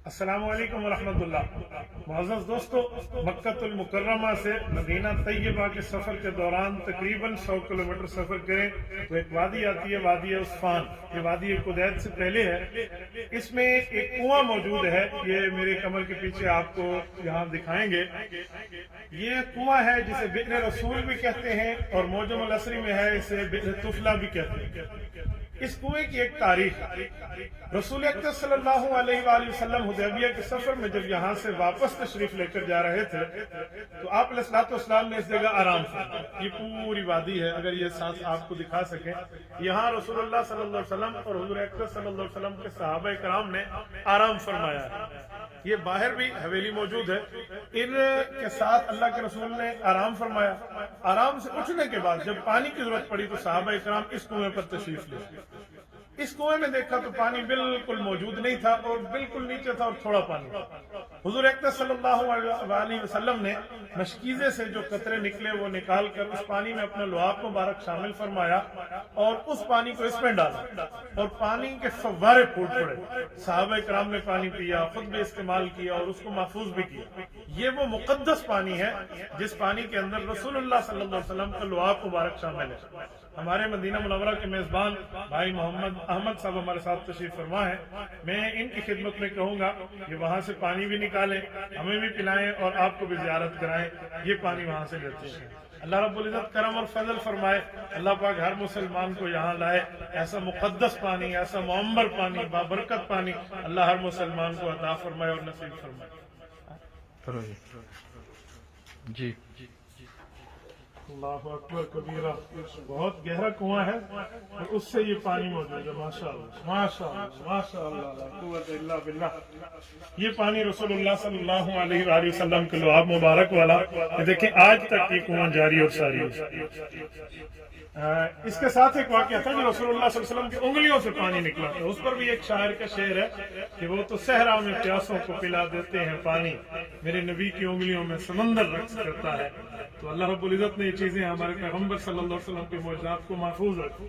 السلام علیکم ورحمۃ اللہ۔ معزز دوستو، مکۃ المکرمہ سے مدینہ طیبہ کے سفر کے دوران تقریباً 100 کلومیٹر سفر کریں تو ایک وادی آتی ہے، وادی عثفان۔ یہ وادی قدید سے پہلے ہے۔ اس میں ایک کنواں موجود ہے، یہ میرے کمر کے پیچھے آپ کو یہاں دکھائیں گے۔ یہ کنواں ہے جسے بئر رسول بھی کہتے ہیں اور موجم الاسری میں ہے اسے بئر طفلہ بھی کہتے ہیں۔ اس کنویں کی ایک تاریخ ہے۔ رسول اکرم صلی اللہ علیہ وآلہ وسلم حدیبیہ کے سفر میں جب یہاں سے واپس تشریف لے کر جا رہے تھے تو آپ علیہ الصلوۃ والسلام نے اس جگہ آرام فرمایا۔ یہ پوری وادی ہے، اگر یہ ساتھ آپ کو دکھا سکیں، یہاں رسول اللہ صلی اللہ علیہ وسلم اور حضور اکرم صلی اللہ علیہ وسلم کے صحابہ کرام نے آرام فرمایا ہے۔ یہ باہر بھی حویلی موجود ہے، ان کے ساتھ اللہ کے رسول نے آرام فرمایا۔ آرام سے اٹھنے کے بعد جب پانی کی ضرورت پڑی تو صحابہ کرام اس کنویں پر تشریف لے۔ اس کنویں میں دیکھا تو پانی بالکل موجود نہیں تھا اور بالکل نیچے تھا اور تھوڑا پانی تھا۔ حضور اکرم صلی اللہ علیہ وسلم نے مشکیزے سے جو قطرے نکلے وہ نکال کر اس پانی میں اپنا لعاب مبارک شامل فرمایا اور اس پانی کو اس میں ڈالا اور پانی کے فوارے پھوٹ پڑے۔ صحابہ کرام نے پانی پیا، خود بھی استعمال کیا اور اس کو محفوظ بھی کیا۔ یہ وہ مقدس پانی ہے جس پانی کے اندر رسول اللہ صلی اللہ علیہ وسلم کا لعاب مبارک شامل ہے۔ ہمارے مدینہ منورہ کے میزبان بھائی محمد احمد صاحب ہمارے ساتھ تشریف فرما ہے۔ میں ان کی خدمت میں کہوں گا کہ وہاں سے پانی بھی نکالیں، ہمیں بھی پلائیں اور آپ کو بھی زیارت کرائیں۔ یہ پانی وہاں سے لیتے ہیں۔ اللہ رب العزت کرم اور فضل فرمائے، اللہ پاک ہر مسلمان کو یہاں لائے۔ ایسا مقدس پانی، ایسا معمر پانی، بابرکت پانی اللہ ہر مسلمان کو عطا فرمائے اور نصیب فرمائے۔ جی اللہ اکبر کبیرہ، بہت گہرا کنواں ہے اور اس سے یہ پانی موجود ہے۔ ماشاءاللہ ماشاءاللہ ماشاءاللہ، لا قوت الا باللہ۔ یہ پانی رسول اللہ صلی اللہ علیہ وآلہ وسلم کے لعاب مبارک والا، یہ دیکھیں آج تک یہ کنواں جاری اور ساری ہے۔ اس کے ساتھ ایک واقعہ تھا جو رسول اللہ صلی اللہ علیہ وسلم کی انگلیوں سے پانی نکلا تھا۔ اس پر بھی ایک شاعر کا شعر ہے کہ وہ تو صحرا میں پیاسوں کو پلا دیتے ہیں پانی، میرے نبی کی انگلیوں میں سمندر رقص کرتا ہے۔ تو اللہ رب العزت نے یہ چیزیں ہمارے پیغمبر صلی اللہ علیہ وسلم کے معجزات کو محفوظ رکھی۔